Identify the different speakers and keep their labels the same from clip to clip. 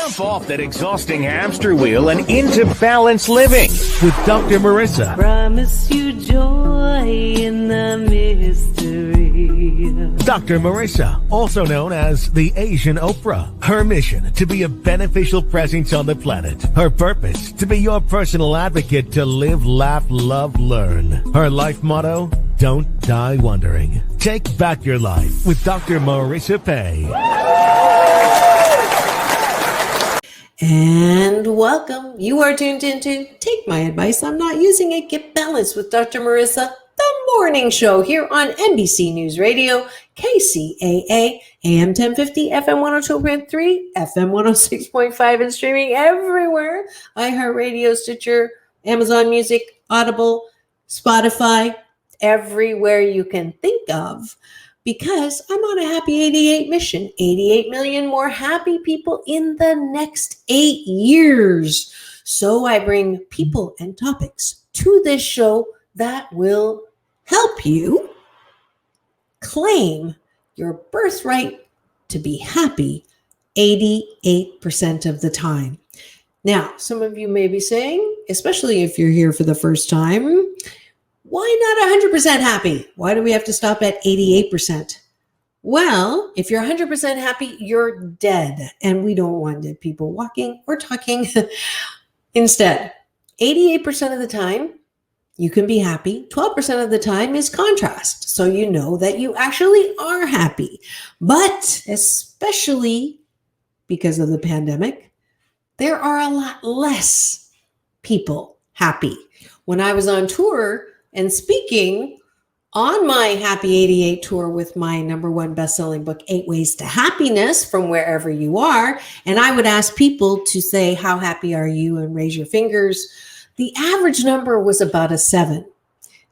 Speaker 1: Jump off that exhausting hamster wheel and into balanced living with Dr. Marissa.
Speaker 2: Promise you joy in the mystery.
Speaker 1: Dr. Marissa, also known as the Asian Oprah. Her mission, to be a beneficial presence on the planet. Her purpose, to be your personal advocate to live, laugh, love, learn. Her life motto, don't die wondering. Take back your life with Dr. Marissa Pay.
Speaker 2: And welcome. You are tuned into Take My Advice. I'm Not Using It. Get Balanced with Dr. Marissa, the morning show here on NBC News Radio, KCAA, AM 1050, FM 102.3, FM 106.5, and streaming everywhere. iHeartRadio, Stitcher, Amazon Music, Audible, Spotify, everywhere you can think of. Because I'm on a happy 88 mission, 88 million more happy people in the next 8 years. So I bring people and topics to this show that will help you claim your birthright to be happy 88% of the time. Now, some of you may be saying, especially if you're here for the first time, why not 100% happy? Why do we have to stop at 88%? Well, if you're 100% happy, you're dead. And we don't want dead people walking or talking. Instead, 88% of the time, you can be happy. 12% of the time is contrast. So you know that you actually are happy. But especially because of the pandemic, there are a lot less people happy. When I was on tour, and speaking on my Happy 88 tour with my #1 best-selling book, 8 Ways to Happiness, from wherever you are, and I would ask people to say, how happy are you? And raise your fingers. The average number was about a 7.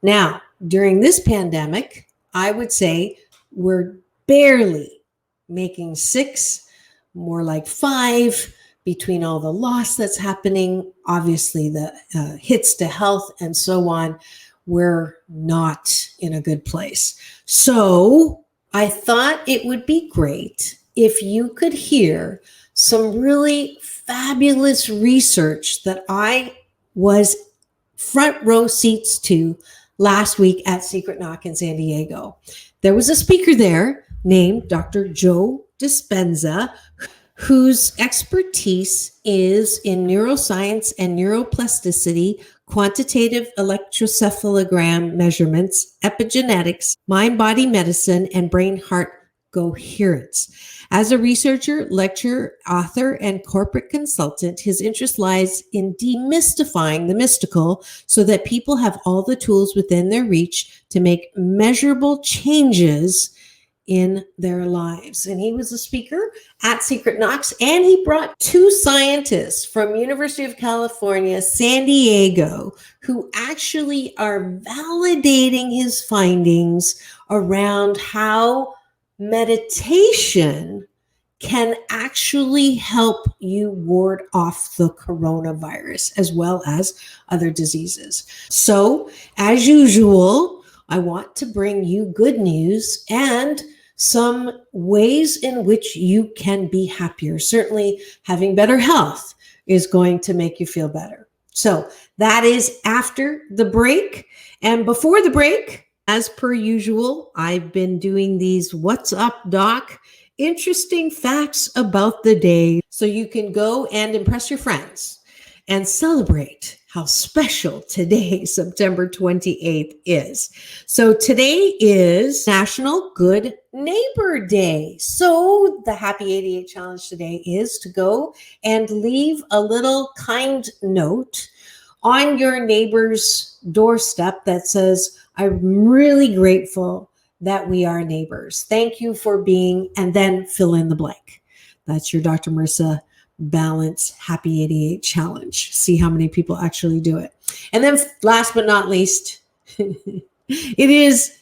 Speaker 2: Now, during this pandemic, I would say we're barely making 6, more like 5, between all the loss that's happening, obviously the hits to health and so on. We're not in a good place. So I thought it would be great if you could hear some really fabulous research that I was front row seats to last week at Secret Knock in San Diego. There was a speaker there named Dr. Joe Dispenza, whose expertise is in neuroscience and neuroplasticity, quantitative electroencephalogram measurements, epigenetics, mind-body medicine, and brain-heart coherence. As a researcher, lecturer, author, and corporate consultant, his interest lies in demystifying the mystical so that people have all the tools within their reach to make measurable changes in their lives. And he was a speaker at Secret Knocks, and he brought 2 scientists from University of California, San Diego, who actually are validating his findings around how meditation can actually help you ward off the coronavirus as well as other diseases. So, as usual, I want to bring you good news and some ways in which you can be happier. Certainly, having better health is going to make you feel better. So that is after the break. And before the break, as per usual, I've been doing these What's Up, Doc? Interesting facts about the day. So you can go and impress your friends and celebrate how special today, September 28th, is. So today is National Good Neighbor Day. So the Happy 88 Challenge today is to go and leave a little kind note on your neighbor's doorstep that says, I'm really grateful that we are neighbors. Thank you for being, and then fill in the blank. That's your Dr. Marissa Balance Happy 88 Challenge. See how many people actually do it. And then last but not least, it is,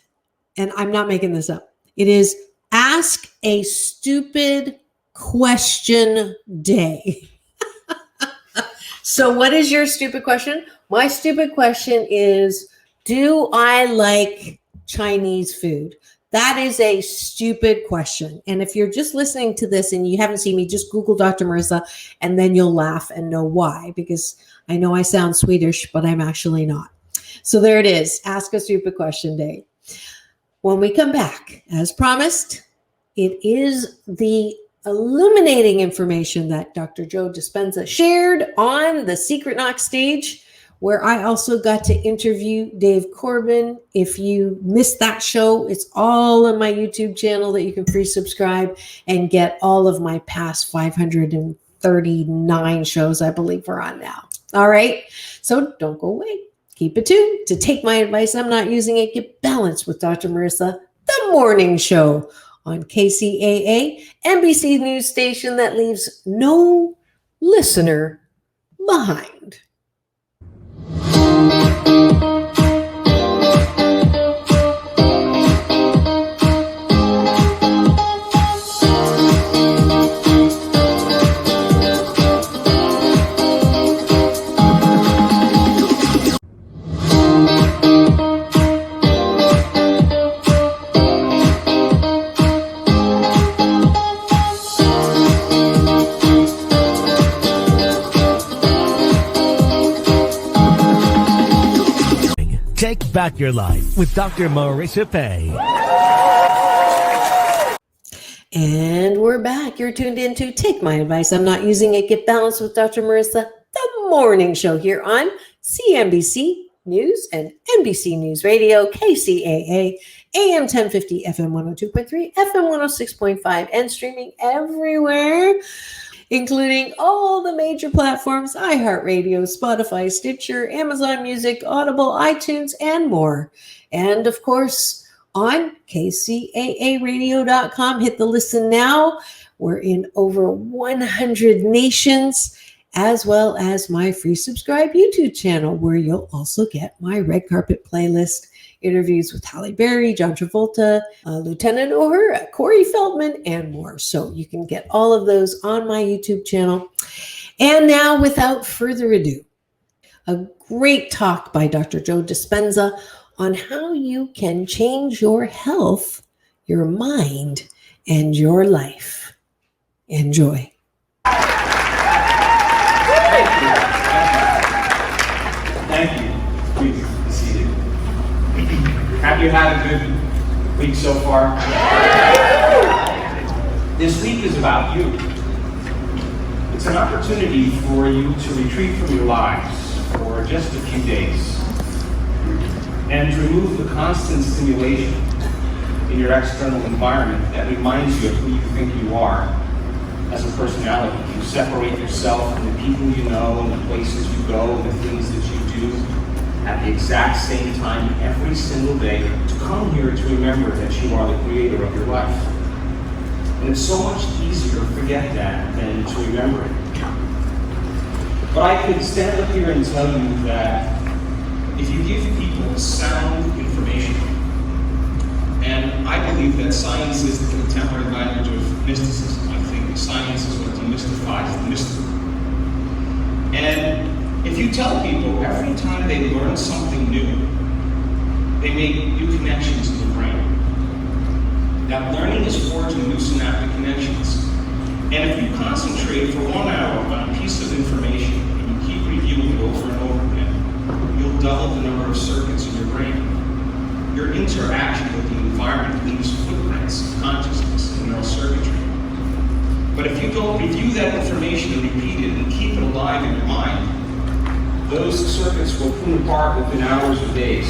Speaker 2: and I'm not making this up, it is Ask a Stupid Question Day. So what is your stupid question? My stupid question is, do I like Chinese food? That is a stupid question. And if you're just listening to this and you haven't seen me, just Google Dr. Marissa and then you'll laugh and know why, because I know I sound Swedish, but I'm actually not. So there it is. Ask a stupid question day. When we come back, as promised, it is the illuminating information that Dr. Joe Dispenza shared on the Secret Knock stage, where I also got to interview Dave Corbin. If you missed that show, it's all on my YouTube channel that you can free subscribe and get all of my past 539 shows, I believe we're on now. All right. So don't go away. Keep it tuned to Take My Advice. I'm not using it. Get balanced with Dr. Marissa, the morning show on KCAA, NBC news station that leaves no listener behind.
Speaker 1: Take back your life with Dr. Marissa Pay.
Speaker 2: And we're back. You're tuned in to Take My Advice. I'm not using it. Get balanced with Dr. Marissa, the morning show here on CNBC News and NBC News Radio, KCAA, AM 1050, FM 102.3, FM 106.5, and streaming everywhere, including all the major platforms: iHeartRadio, Spotify, Stitcher, Amazon Music, Audible, iTunes, and more. And of course, on kcaaradio.com, hit the listen now. We're in over 100 nations, as well as my free subscribe YouTube channel, where you'll also get my red carpet playlist, interviews with Halle Berry, John Travolta, Lieutenant Uhura, Corey Feldman, and more. So you can get all of those on my YouTube channel. And now, without further ado, a great talk by Dr. Joe Dispenza on how you can change your health, your mind, and your life. Enjoy.
Speaker 3: Thank you. Please be seated. Have you had a good week so far? This week is about you. It's an opportunity for you to retreat from your lives for just a few days and to remove the constant stimulation in your external environment that reminds you of who you think you are as a personality. You separate yourself from the people you know and the places you go and the things that you do at the exact same time every single day to come here to remember that you are the creator of your life. And it's so much easier to forget that than to remember it. But I could stand up here and tell you that if you give people sound information, and I believe that science is the contemporary language of mysticism. I think science is what demystifies the mystical. And if you tell people every time they learn something new, they make new connections in the brain. That learning is forging new synaptic connections. And if you concentrate for 1 hour on a piece of information and you keep reviewing it over and over again, you'll double the number of circuits in your brain. Your interaction with the environment leaves footprints of consciousness in neural circuitry. But if you don't review that information and repeat it and keep it alive in your mind, those circuits will prune apart within hours or days.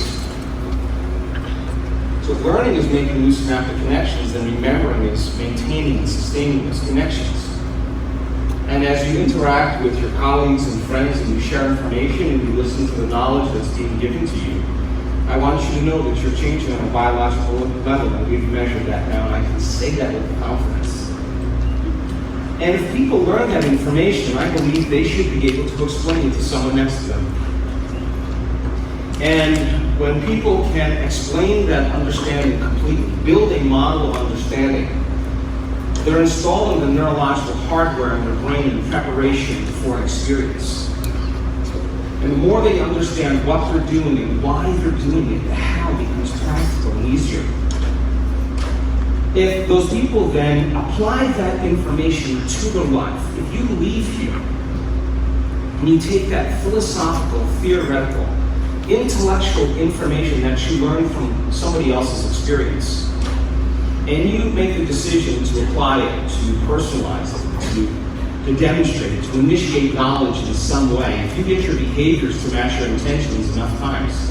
Speaker 3: So learning is making new synaptic connections, and remembering is maintaining and sustaining those connections. And as you interact with your colleagues and friends and you share information and you listen to the knowledge that's being given to you, I want you to know that you're changing on a biological level, and we've measured that now, and I can say that with confidence. And if people learn that information, I believe they should be able to explain it to someone next to them. And when people can explain that understanding completely, build a model of understanding, they're installing the neurological hardware in their brain in preparation for an experience. And the more they understand what they're doing and why they're doing it, the how becomes practical and easier. If those people then apply that information to their life, if you leave here and you take that philosophical, theoretical, intellectual information that you learned from somebody else's experience, and you make the decision to apply it, to personalize it, to demonstrate it, to initiate knowledge in some way, if you get your behaviors to match your intentions enough times,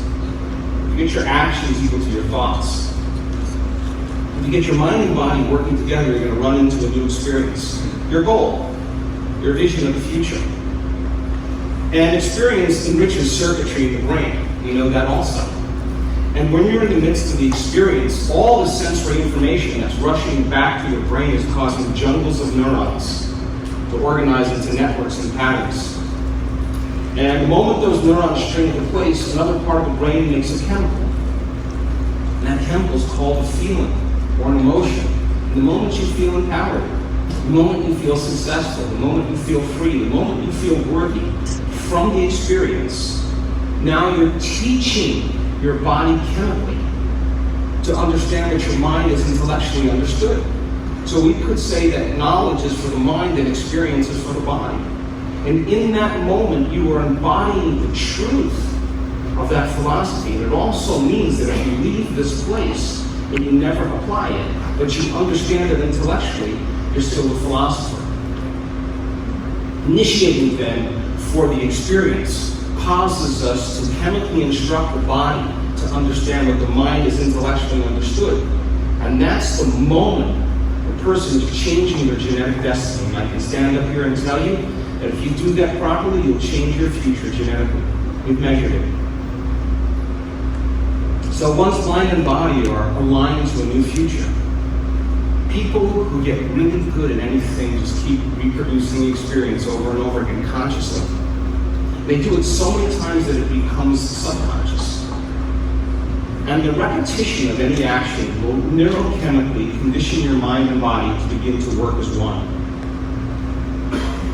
Speaker 3: if you get your actions equal to your thoughts, if you get your mind and body working together, you're going to run into a new experience. Your goal, your vision of the future. And experience enriches circuitry in the brain. You know that also. And when you're in the midst of the experience, all the sensory information that's rushing back to your brain is causing jungles of neurons to organize into networks and patterns. And the moment those neurons string into place, another part of the brain makes a chemical. And that chemical is called a feeling or an emotion. And the moment you feel empowered, the moment you feel successful, the moment you feel free, the moment you feel worthy from the experience, now you're teaching your body chemically to understand what your mind is intellectually understood. So we could say that knowledge is for the mind and experience is for the body. And in that moment, you are embodying the truth of that philosophy. And it also means that if you leave this place and you never apply it, but you understand it intellectually, you're still a philosopher. Initiating then for the experience causes us to chemically instruct the body to understand what the mind is intellectually understood. And that's the moment the person is changing their genetic destiny. And I can stand up here and tell you that if you do that properly, you'll change your future genetically. We've measured it. So once mind and body are aligned to a new future, people who get really good at anything just keep reproducing the experience over and over again consciously. They do it so many times that it becomes subconscious. And the repetition of any action will neurochemically condition your mind and body to begin to work as one.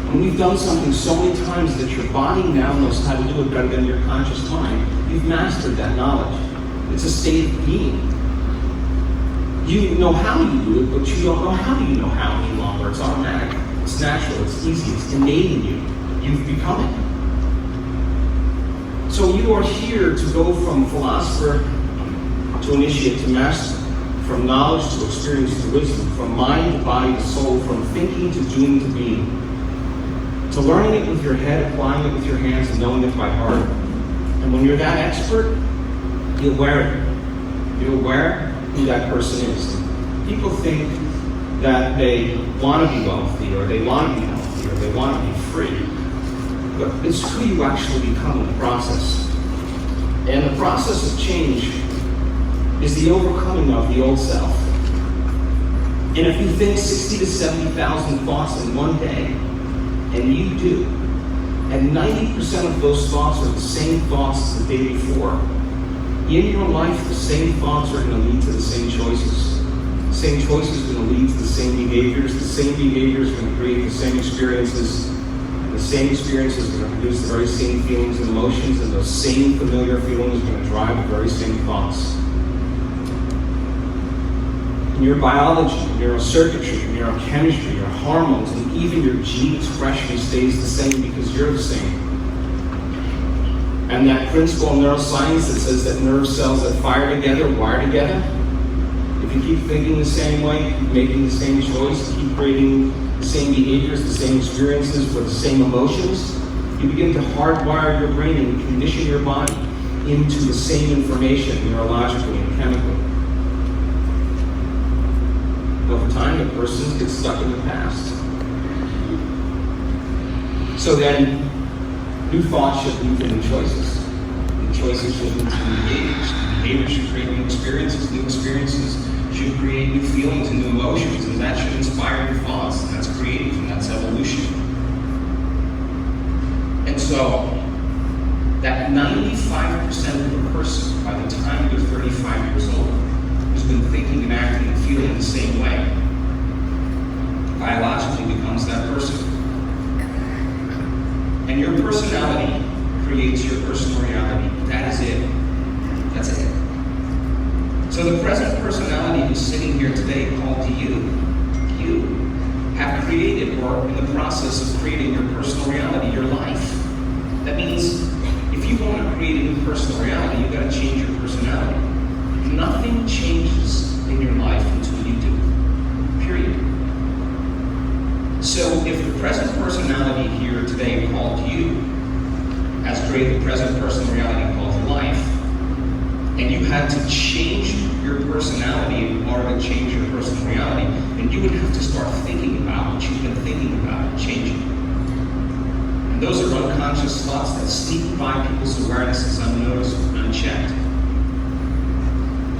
Speaker 3: When you've done something so many times that your body now knows how to do it better than your conscious mind, you've mastered that knowledge. It's a state of being. You know how you do it, but you don't know how you know how any longer. It's automatic. It's natural. It's easy. It's innate in you. You've become it. So you are here to go from philosopher to initiate to master, from knowledge to experience to wisdom, from mind to body to soul, from thinking to doing to being, to learning it with your head, applying it with your hands, and knowing it by heart. And when you're that expert, you'll wear it. You'll wear who that person is. People think that they want to be wealthy, or they want to be healthy, or they want to be free. But it's who you actually become in the process. And the process of change is the overcoming of the old self. And if you think 60 to 70,000 thoughts in one day, and you do, and 90% of those thoughts are the same thoughts as the day before, in your life, the same thoughts are going to lead to the same choices. The same choices are going to lead to the same behaviors. The same behaviors are going to create the same experiences. The same experiences are going to produce the very same feelings and emotions, and those same familiar feelings are going to drive the very same thoughts. In your biology, your neurocircuitry, your neurochemistry, your hormones, and even your gene expression stays the same because you're the same. And that principle in neuroscience that says that nerve cells that fire together wire together, if you keep thinking the same way, keep making the same choice, keep creating the same behaviors, the same experiences, with the same emotions, you begin to hardwire your brain and condition your body into the same information neurologically and chemically. Over time, the person gets stuck in the past. So then, new thoughts should lead to new choices. New choices should lead to new behaviors. Behaviors should create new experiences. New experiences should create new feelings and new emotions, and that should inspire new thoughts, and that's creative, and that's evolution. And so, that 95% of a person, by the time you're 35 years old, who's been thinking and acting and feeling the same way, biologically becomes that person. And your personality creates your personal reality. That is it. That's it. So the present personality who's sitting here today called to you have created or in the process of creating your personal reality, your life. That means if you want to create a new personal reality, you've got to change your personality. Nothing changes in your life until you do. Period. So if the present personality here today called to you has created the present personal reality called to life, and you had to change your personality in order to change your personal reality, then you would have to start thinking about what you've been thinking about and changing. And those are unconscious thoughts that sneak by people's awarenesses unnoticed and unchecked.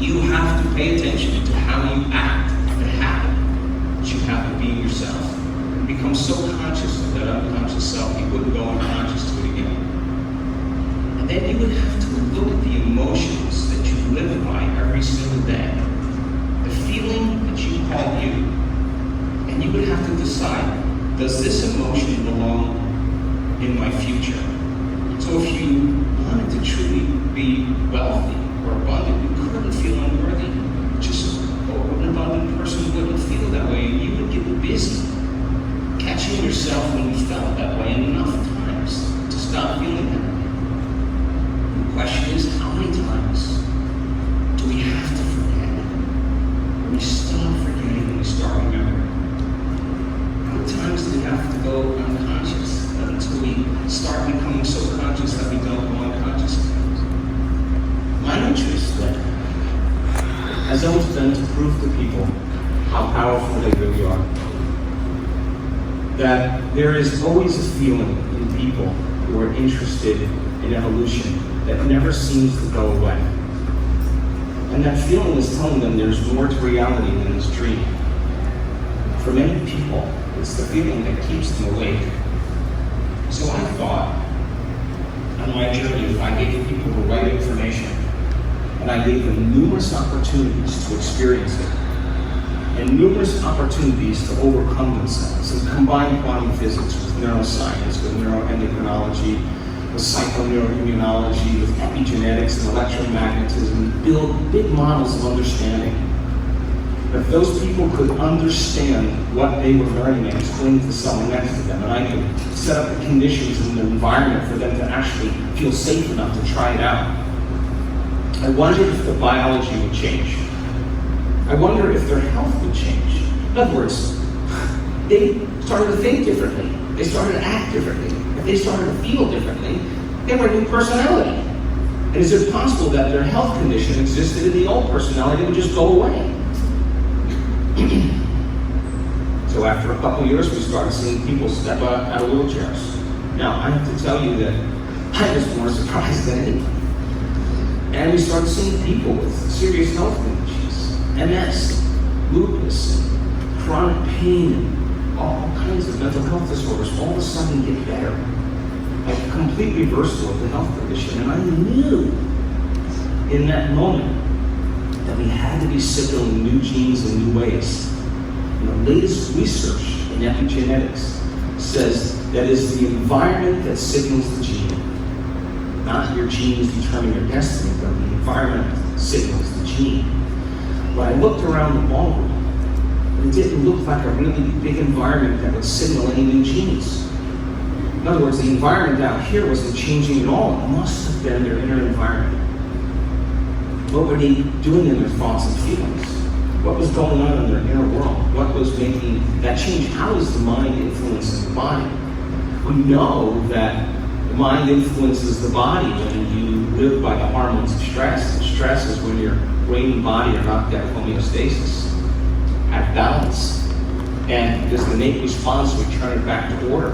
Speaker 3: You have to pay attention to how you act, the habit that you have to be yourself. And become so conscious of that unconscious self, you wouldn't go unconscious to it again. And then you would have to look at the emotions that you live by every single day. The feeling that you call you. And you would have to decide, does this emotion belong in my future? So if you wanted to truly be wealthy or abundant, you couldn't feel unworthy. Just an abundant person wouldn't feel that way, and you would get busy catching yourself when you felt that way enough times to stop feeling that way. The question is, how many times do we have to forget? When we stop forgetting and we start remembering? How many times do we have to go unconscious until we start becoming so conscious that we don't go unconscious? My interest then has always been to prove to people how powerful they really are. That there is always a feeling in people who are interested in evolution that never seems to go away. And that feeling is telling them there's more to reality than this dream. For many people, it's the feeling that keeps them awake. So I thought, on my journey, if I gave people the right information, and I gave them numerous opportunities to experience it, and numerous opportunities to overcome themselves, and combine quantum physics with neuroscience, with neuroendocrinology, with psychoneuroimmunology, with epigenetics and electromagnetism, build big models of understanding. If those people could understand what they were learning and explain to someone next to them, and I could set up the conditions in the environment for them to actually feel safe enough to try it out, I wondered if the biology would change. I wonder if their health would change. In other words, they started to think differently. They started to act differently. If they started to feel differently, they were a new personality. And is it possible that their health condition existed in the old personality that would just go away? So after a couple of years, we started seeing people step out of wheelchairs. Now, I have to tell you that I was more surprised than anything. And we started seeing people with serious health conditions, MS, lupus, chronic pain, and all kinds of mental health disorders all of a sudden get better. Like a complete reversal of the health condition. And I knew in that moment that we had to be signaling new genes in new ways. And the latest research in epigenetics says that it's the environment that signals the gene. Not your genes determine your destiny, but the environment signals the gene. When I looked around the ballroom, it didn't look like a really big environment that would signal any new genes. In other words, the environment down here wasn't changing at all. It must have been their inner environment. What were they doing in their thoughts and feelings? What was going on in their inner world? What was making that change? How is the mind influencing the body? We know that the mind influences the body when you live by the hormones of stress. And stress is when your brain and body are not at homeostasis, at balance. And because the innate response, we turn it back to order.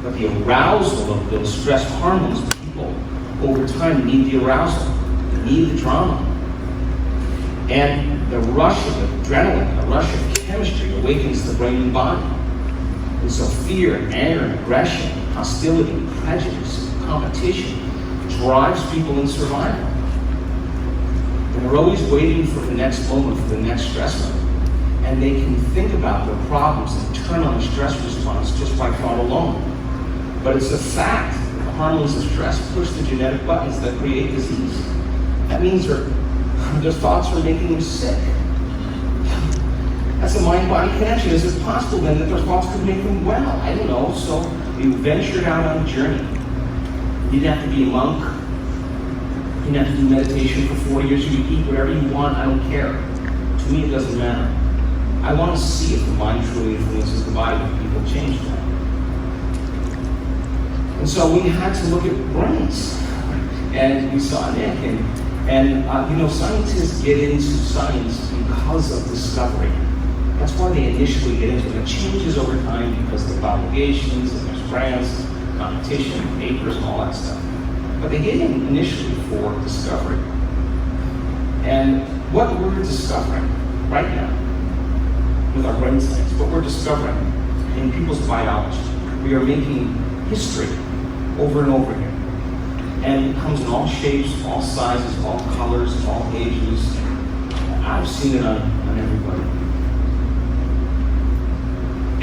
Speaker 3: But the arousal of those stress hormones, people over time need the arousal, they need the drama. And the rush of adrenaline, the rush of chemistry awakens the brain and body. And so fear, anger, aggression, hostility, prejudice, competition drives people in survival. And they're always waiting for the next moment, for the next stressor. And they can think about their problems and turn on the stress response just by thought alone. But it's a fact that the hormones of stress push the genetic buttons that create disease. That means they're Their thoughts are making them sick. That's a mind-body connection. Is it possible then that their thoughts could make them well? I don't know. So we ventured out on a journey. You didn't have to be a monk. You didn't have to do meditation for 40 years. You could eat whatever you want. I don't care. To me, it doesn't matter. I want to see if the mind truly influences the body, if people change that. And so we had to look at brains. And we saw Nick. And scientists get into science because of discovery. That's why they initially get into it. It changes over time because of obligations, and there's grants, competition, papers, and all that stuff. But they get in initially for discovery. And what we're discovering right now, with our brain science, what we're discovering in people's biology, we are making history over and over again. And it comes in all shapes, all sizes, all colors, all ages. I've seen it on everybody.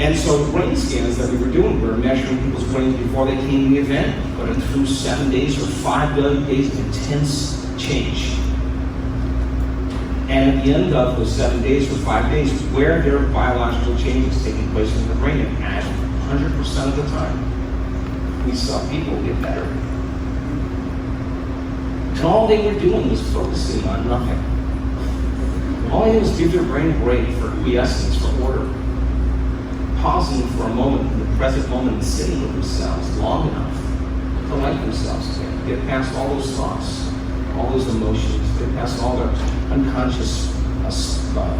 Speaker 3: And so the brain scans that we were doing, we were measuring people's brains before they came to the event, but through 7 days or 5 days of intense change. And at the end of those 7 days or 5 days, where there are biological changes taking place in the brain, and 100% of the time, we saw people get better. And all they were doing was focusing on nothing. All they did was give their brain a break for quiescence, for order. Pausing for a moment in the present moment and sitting with themselves long enough to let themselves get past all those thoughts, all those emotions, get past all their unconscious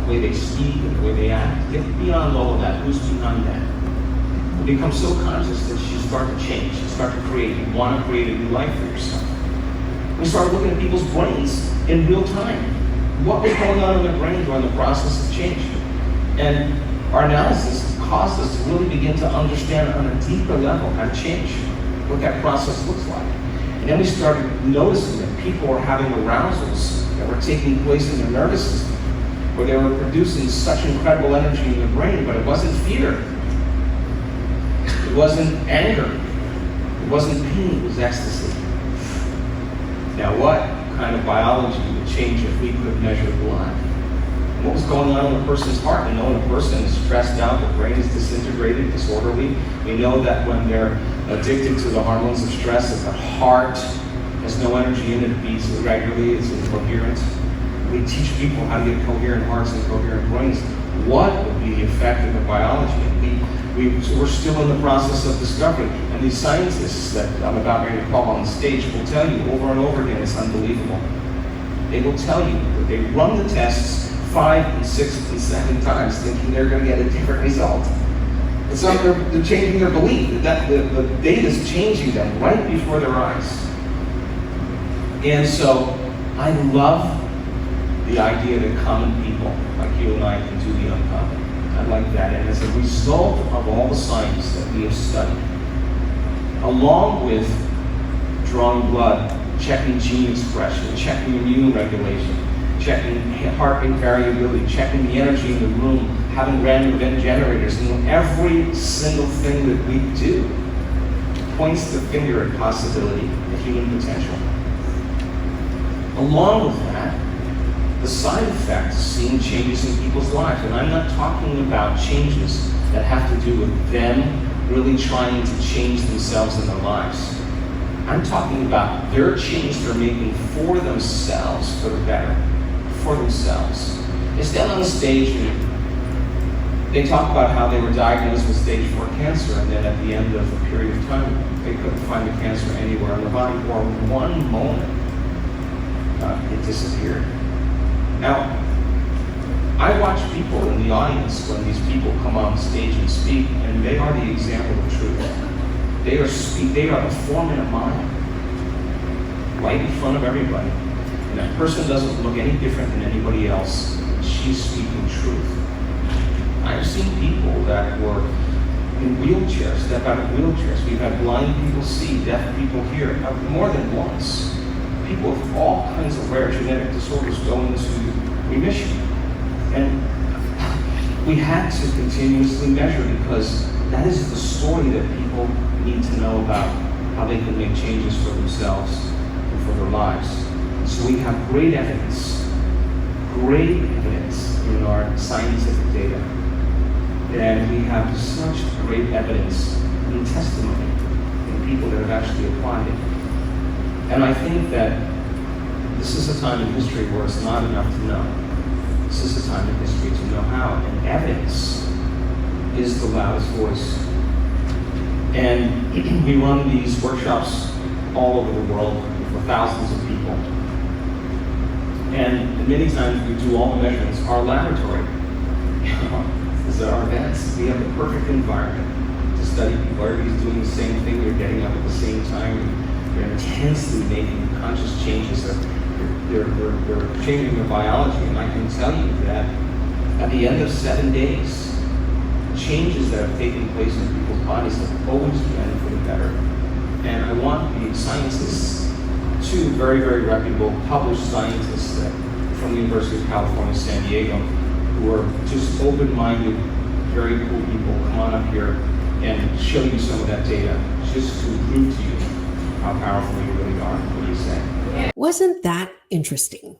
Speaker 3: way they speak and the way they act. Get beyond all of that. Who's behind that? You become so conscious that you start to change, you start to create, you want to create a new life for yourself. We started looking at people's brains in real time. What was going on in their brain during the process of change? And our analysis caused us to really begin to understand on a deeper level how to change, what that process looks like. And then we started noticing that people were having arousals that were taking place in their nervous system, where they were producing such incredible energy in their brain, but it wasn't fear. It wasn't anger. It wasn't pain. It was ecstasy. Now, what kind of biology would change if we could measure blood? What was going on in a person's heart? We know when a person is stressed out, the brain is disintegrated, disorderly. We know that when they're addicted to the hormones of stress, that the heart has no energy in it, it beats irregularly, it's incoherent. We teach people how to get coherent hearts and coherent brains. What would be the effect of the biology? We're still in the process of discovery. And these scientists that I'm about ready to call on the stage will tell you over and over again, it's unbelievable. They will tell you that they run the tests 5 and 6 and 7 times thinking they're going to get a different result. It's not they're changing their belief. That the data is changing them right before their eyes. And so I love the idea that common people like you and I can do the uncommon. I like that. And as a result of all the science that we have studied, along with drawing blood, checking gene expression, checking immune regulation, checking heart rate variability, checking the energy in the room, having random event generators, and every single thing that we do points the finger at possibility, at human potential. Along with that, the side effect is seeing changes in people's lives. And I'm not talking about changes that have to do with them really trying to change themselves in their lives. I'm talking about their change they're making for themselves, for the better, for themselves. They stand on the stage and they talk about how they were diagnosed with stage 4 cancer, and then at the end of a period of time, they couldn't find the cancer anywhere in the body. For one moment, it disappeared. Now, I watch people in the audience when these people come on stage and speak, and they are the example of truth. They are the foreman mind, right in front of everybody. And that person doesn't look any different than anybody else. She's speaking truth. I've seen people that were in wheelchairs, step out of wheelchairs. We've had blind people see, deaf people hear, more than once. People with all kinds of rare genetic disorders go into remission. And we had to continuously measure because that is the story that people need to know about how they can make changes for themselves and for their lives. So we have great evidence great evidence in our scientific data. And we have such great evidence in testimony in people that have actually applied it. And I think that this is a time in history where it's not enough to know. This is a time in history to know how. And evidence is the loudest voice. And we run these workshops all over the world for thousands of people. And many times we do all the measurements. Our laboratory is at our events. We have the perfect environment to study people. Everybody's doing the same thing. They're getting up at the same time. They're intensely making conscious changes. They're changing their biology. And I can tell you that at the end of 7 days, changes that have taken place in people's bodies have always been for the better. And I want the scientists, two very, very reputable published scientists from the University of California, San Diego, who are just open-minded, very cool people, come on up here and show you some of that data, just to prove to you how powerful you really are. What do you say?
Speaker 2: Wasn't that interesting?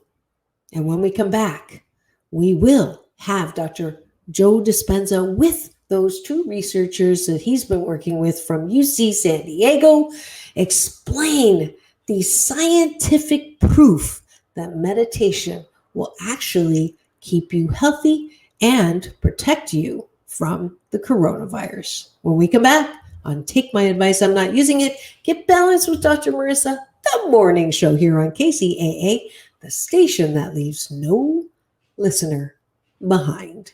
Speaker 2: And when we come back, we will have Dr. Joe Dispenza with those two researchers that he's been working with from UC San Diego explain the scientific proof that meditation will actually keep you healthy and protect you from the coronavirus. When we come back on Take My Advice, I'm Not Using It, Get Balanced with Dr. Marissa, the morning show here on KCAA, the station that leaves no listener behind.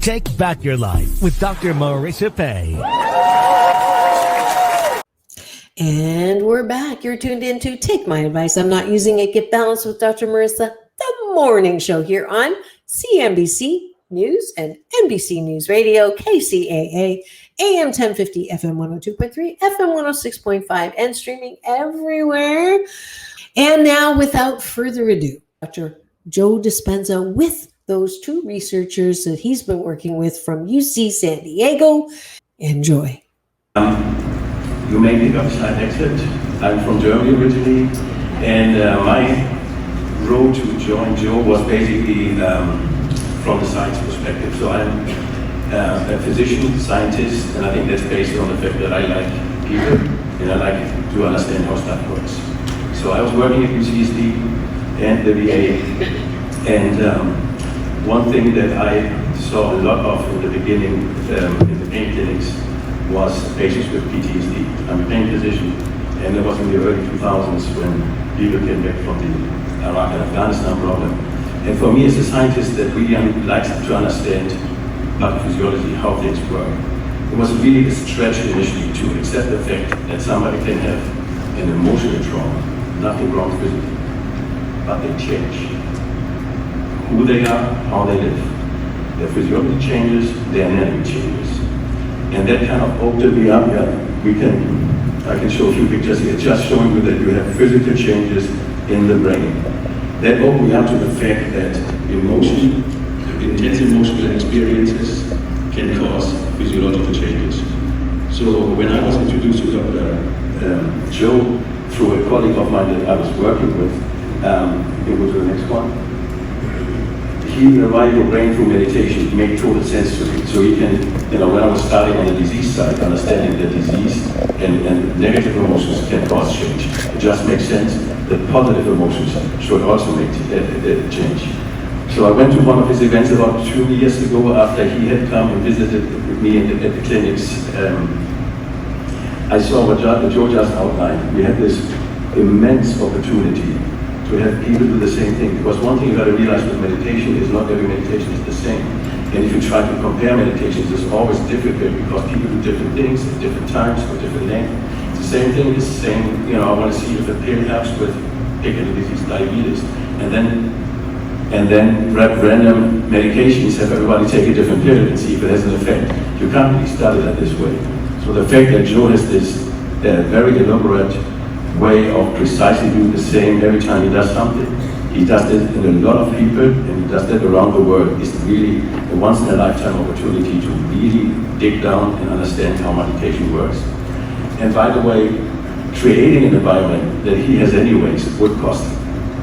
Speaker 1: Take back your life with Dr. Marissa Pay.
Speaker 2: And we're back. You're tuned in to Take My Advice. I'm Not Using It. Get Balanced with Dr. Marissa, the morning show here on CNBC News and NBC News Radio, KCAA, AM 1050, FM 102.3, FM 106.5, and streaming everywhere. And now, without further ado, Dr. Joe Dispenza with those two researchers that he's been working with from UC San Diego. Enjoy.
Speaker 4: You may pick up slight accent. I'm from Germany originally, and my road to join Joe was basically from the science perspective. So I'm a physician, scientist, and I think that's based on the fact that I like people and I like to understand how stuff works. So I was working at UCSD and the VA, and one thing that I saw a lot of in the beginning in the pain clinics was patients with PTSD. I'm a pain physician, and it was in the early 2000s when people came back from the Iraq and Afghanistan problem. And for me as a scientist that really likes to understand pathophysiology, how things work, it was really a stretch initially to accept the fact that somebody can have an emotional trauma, nothing wrong physically, but they change. Who they are, how they live. Their physiology changes, their anatomy changes. And that kind of opened me up. I can show a few pictures here, just showing you that you have physical changes in the brain. That opened me up to the fact that emotion, intense emotional experiences can cause physiological changes. So when I was introduced to Dr. Joe through a colleague of mine that I was working with, you can go to the next one. He revive your brain through meditation. It made total sense to me. So you can, when I was starting on the disease side, understanding that disease and negative emotions can cause change. It just makes sense that positive emotions should also make change. So I went to one of his events about 2 years ago after he had come and visited with me at the clinics. I saw what Joe just outlined. We had this immense opportunity to have people do the same thing. Because one thing you got to realize with meditation is not every meditation is the same. And if you try to compare meditations, it's always difficult because people do different things at different times for different length. It's the same thing, it's the same, I want to see if a pill helps with pick a disease, diabetes, and then random medications, have everybody take a different pill and see if it has an effect. You can't really study that this way. So the fact that Joe has this very elaborate way of precisely doing the same every time he does something, he does it in a lot of people, and he does that around the world, is really a once-in-a-lifetime opportunity to really dig down and understand how medication works. And by the way, creating an environment that he has anyways would cost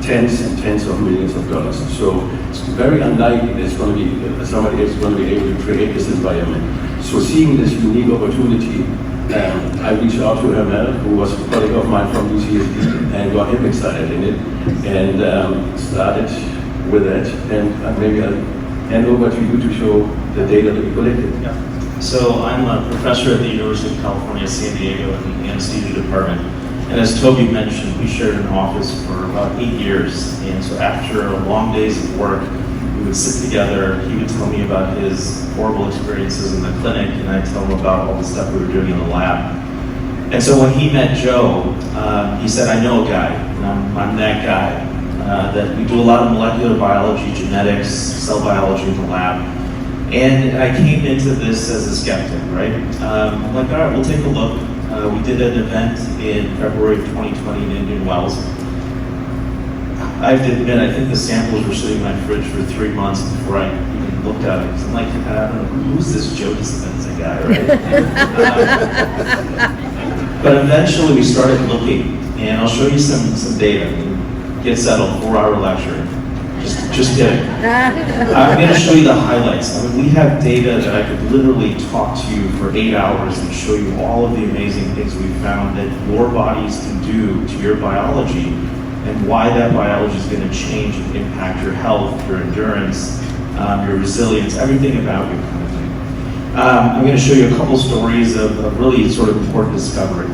Speaker 4: tens and tens of millions of dollars. So it's very unlikely there's going to be somebody else going to be able to create this environment. So seeing this unique opportunity, I reached out to Hermel, who was a colleague of mine from UCSD, and got him excited in it, and started with that. And maybe I'll hand over to you to show the data that we collected.
Speaker 5: Yeah. So I'm a professor at the University of California, San Diego, in the anesthesia department. And as Toby mentioned, we shared an office for about 8 years. And so after long days of work, we would sit together. He would tell me about his horrible experiences in the clinic, and I'd tell him about all the stuff we were doing in the lab. And so when he met Joe, he said, I know a guy, and I'm that guy. That we do a lot of molecular biology, genetics, cell biology in the lab. And I came into this as a skeptic, right? I'm like, all right, we'll take a look. We did an event in February of 2020 in Indian Wells. I have to admit, I think the samples were sitting in my fridge for 3 months before I even looked at it. I'm like, I don't know, who's this Joe Dispenza guy, right? But eventually we started looking, and I'll show you some data. Get settled, 4-hour lecture. Just kidding. I'm going to show you the highlights. I mean, we have data that I could literally talk to you for 8 hours and show you all of the amazing things we found that your bodies can do to your biology, and why that biology is going to change and impact your health, your endurance, your resilience, everything about you kind of thing. I'm going to show you a couple stories of really sort of important discovery.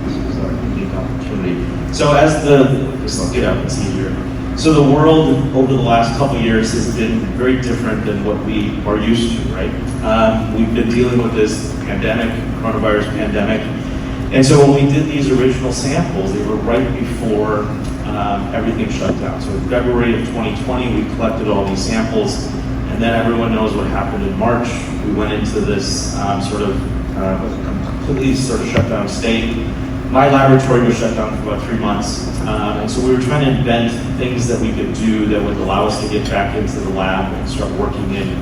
Speaker 5: This was our unique opportunity. So I'll get out, it's easier. So the world over the last couple of years has been very different than what we are used to, right? We've been dealing with this pandemic, coronavirus pandemic. And so when we did these original samples, they were right before everything shut down. So in February of 2020, we collected all these samples, and then everyone knows what happened in March. We went into this completely sort of shut down state. My laboratory was shut down for about 3 months, and so we were trying to invent things that we could do that would allow us to get back into the lab and start working in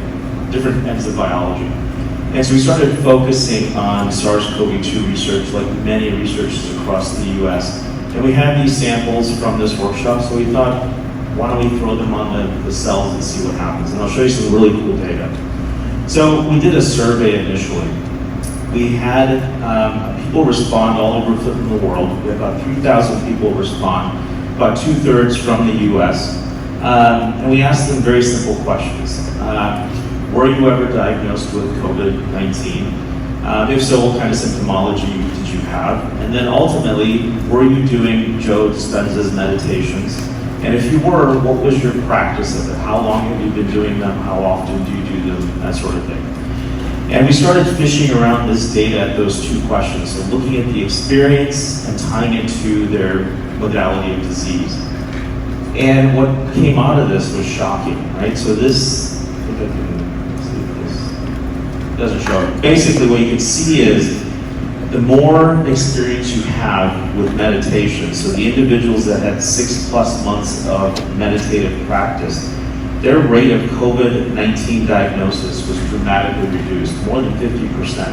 Speaker 5: different ends of biology. And so we started focusing on SARS-CoV-2 research, like many researchers across the US. And we had these samples from this workshop, so we thought, why don't we throw them on the cells and see what happens? And I'll show you some really cool data. So we did a survey initially. We had people respond all over the world. We had about 3,000 people respond, about 2/3 from the US. And we asked them very simple questions. Were you ever diagnosed with COVID-19? If so, what kind of symptomology did you have? And then ultimately, were you doing Joe Dispenza's meditations? And if you were, what was your practice of it? How long have you been doing them? How often do you do them? That sort of thing. And we started fishing around this data at those two questions. So looking at the experience and tying it to their modality of disease. And what came out of this was shocking, right? So this, I think I can see if this doesn't show it. Basically what you can see is the more experience you have with meditation, so the individuals that had 6+ months of meditative practice, their rate of COVID-19 diagnosis was dramatically reduced, more than 50%,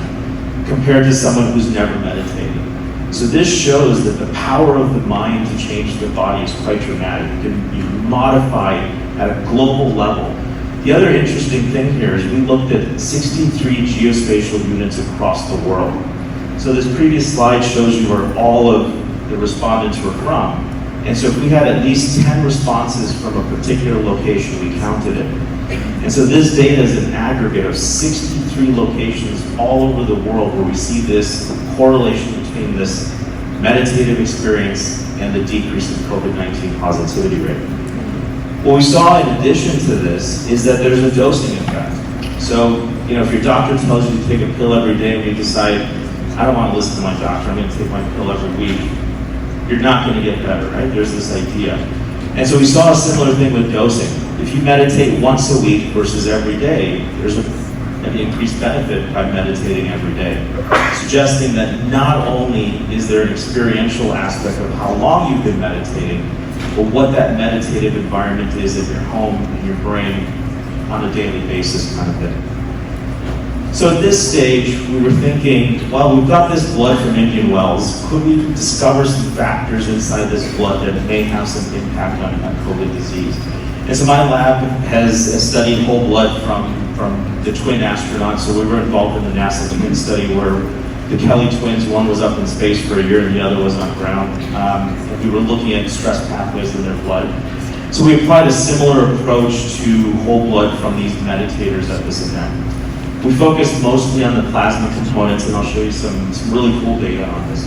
Speaker 5: compared to someone who's never meditated. So this shows that the power of the mind to change the body is quite dramatic. It can be modified at a global level. The other interesting thing here is we looked at 63 geospatial units across the world. So this previous slide shows you where all of the respondents were from. And so if we had at least 10 responses from a particular location, we counted it. And so this data is an aggregate of 63 locations all over the world where we see this correlation between this meditative experience and the decrease in COVID-19 positivity rate. What we saw in addition to this is that there's a dosing effect. So, if your doctor tells you to take a pill every day and you decide, I don't want to listen to my doctor, I'm going to take my pill every week. You're not going to get better, right? There's this idea. And so we saw a similar thing with dosing. If you meditate once a week versus every day, there's an increased benefit by meditating every day, suggesting that not only is there an experiential aspect of how long you've been meditating, but what that meditative environment is in your home, in your brain, on a daily basis kind of thing. So at this stage, we were thinking, well, we've got this blood from Indian wells. Could we discover some factors inside this blood that may have some impact on COVID disease? And so my lab has studied whole blood from the twin astronauts. So we were involved in the NASA twin study where the Kelly twins, one was up in space for a year and the other was on ground. And we were looking at stress pathways in their blood. So we applied a similar approach to whole blood from these meditators at this event. We focused mostly on the plasma components, and I'll show you some really cool data on this.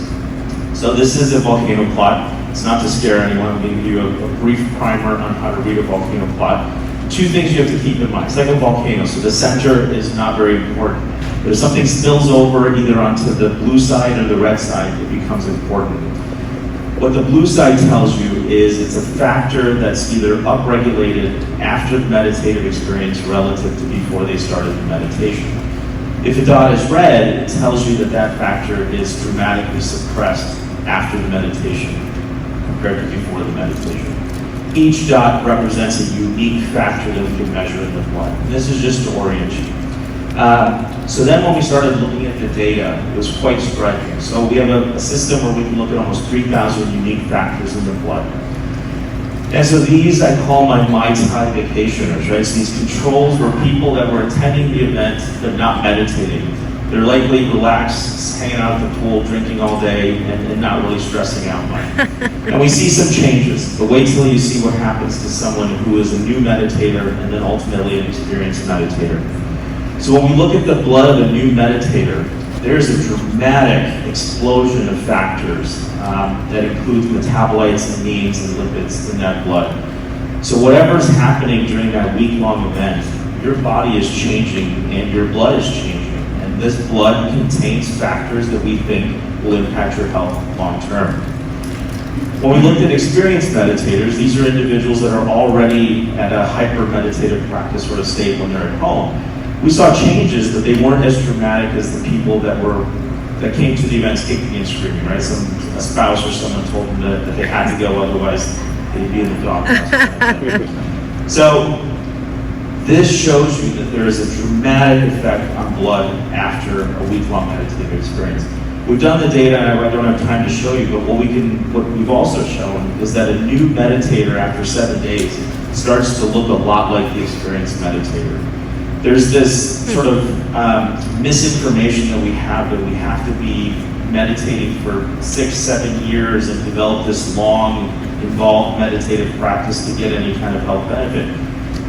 Speaker 5: So this is a volcano plot. It's not to scare anyone. I'm going to give you a brief primer on how to read a volcano plot. Two things you have to keep in mind. It's like a volcano, so the center is not very important. But if something spills over either onto the blue side or the red side, it becomes important. What the blue side tells you is it's a factor that's either upregulated after the meditative experience relative to before they started the meditation. If the dot is red, it tells you that that factor is dramatically suppressed after the meditation compared to before the meditation. Each dot represents a unique factor that we can measure in the blood. And this is just to orient you. So then when we started looking at the data, it was quite striking. So we have a system where we can look at almost 3,000 unique factors in the blood. And so these I call my Mai Tai vacationers, right? So these controls were people that were attending the event but not meditating. They're likely relaxed, hanging out at the pool, drinking all day, and not really stressing out much. And we see some changes, but wait till you see what happens to someone who is a new meditator and then ultimately an experienced meditator. So when we look at the blood of a new meditator, there's a dramatic explosion of factors that includes metabolites, amines, and lipids in that blood. So whatever's happening during that week-long event, your body is changing and your blood is changing. And this blood contains factors that we think will impact your health long-term. When we looked at experienced meditators, these are individuals that are already at a hyper-meditative practice sort of state when they're at home. We saw changes, but they weren't as dramatic as the people that came to the events kicking and screaming, right? A spouse or someone told them that they had to go, otherwise they'd be in the doghouse. So this shows you that there is a dramatic effect on blood after a week-long meditative experience. We've done the data, and I don't have time to show you, but what we've also shown is that a new meditator after 7 days starts to look a lot like the experienced meditator. There's this sort of misinformation that we have to be meditating for 6-7 years and develop this long, involved meditative practice to get any kind of health benefit.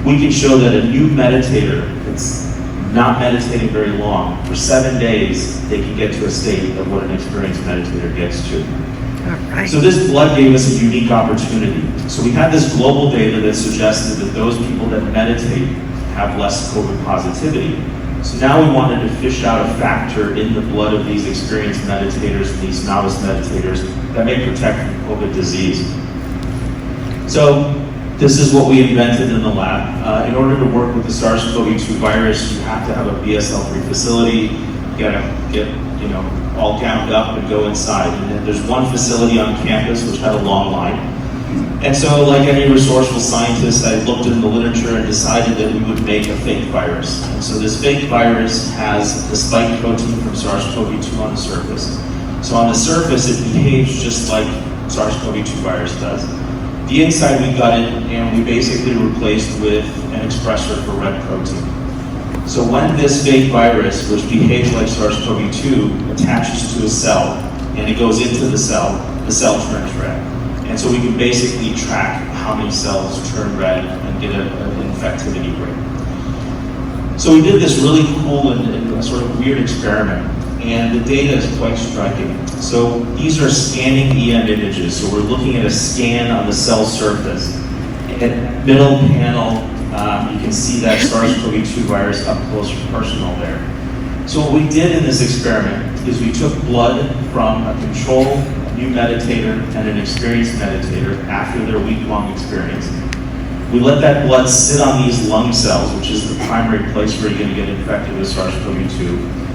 Speaker 5: We can show that a new meditator that's not meditating very long, for 7 days, they can get to a state of what an experienced meditator gets to. Right. So this blood gave us a unique opportunity. So we had this global data that suggested that those people that meditate have less COVID positivity. So now we wanted to fish out a factor in the blood of these experienced meditators and these novice meditators that may protect from COVID disease. So this is what we invented in the lab. In order to work with the SARS-CoV-2 virus, you have to have a BSL-free facility. You gotta get all gowned up and go inside. And then there's one facility on campus which had a long line. And so, like any resourceful scientist, I looked in the literature and decided that we would make a fake virus. And so this fake virus has the spike protein from SARS-CoV-2 on the surface. So on the surface, it behaves just like SARS-CoV-2 virus does. The inside, we got it, and we basically replaced with an expressor for red protein. So when this fake virus, which behaves like SARS-CoV-2, attaches to a cell, and it goes into the cell turns red. And so we can basically track how many cells turn red and get an infectivity rate. So we did this really cool and sort of weird experiment, and the data is quite striking. So these are scanning EM images. So we're looking at a scan on the cell surface. At middle panel, you can see that SARS-CoV-2 virus up close and personal there. So what we did in this experiment is we took blood from a control new meditator and an experienced meditator after their week-long experience. We let that blood sit on these lung cells, which is the primary place where you're going to get infected with SARS-CoV-2.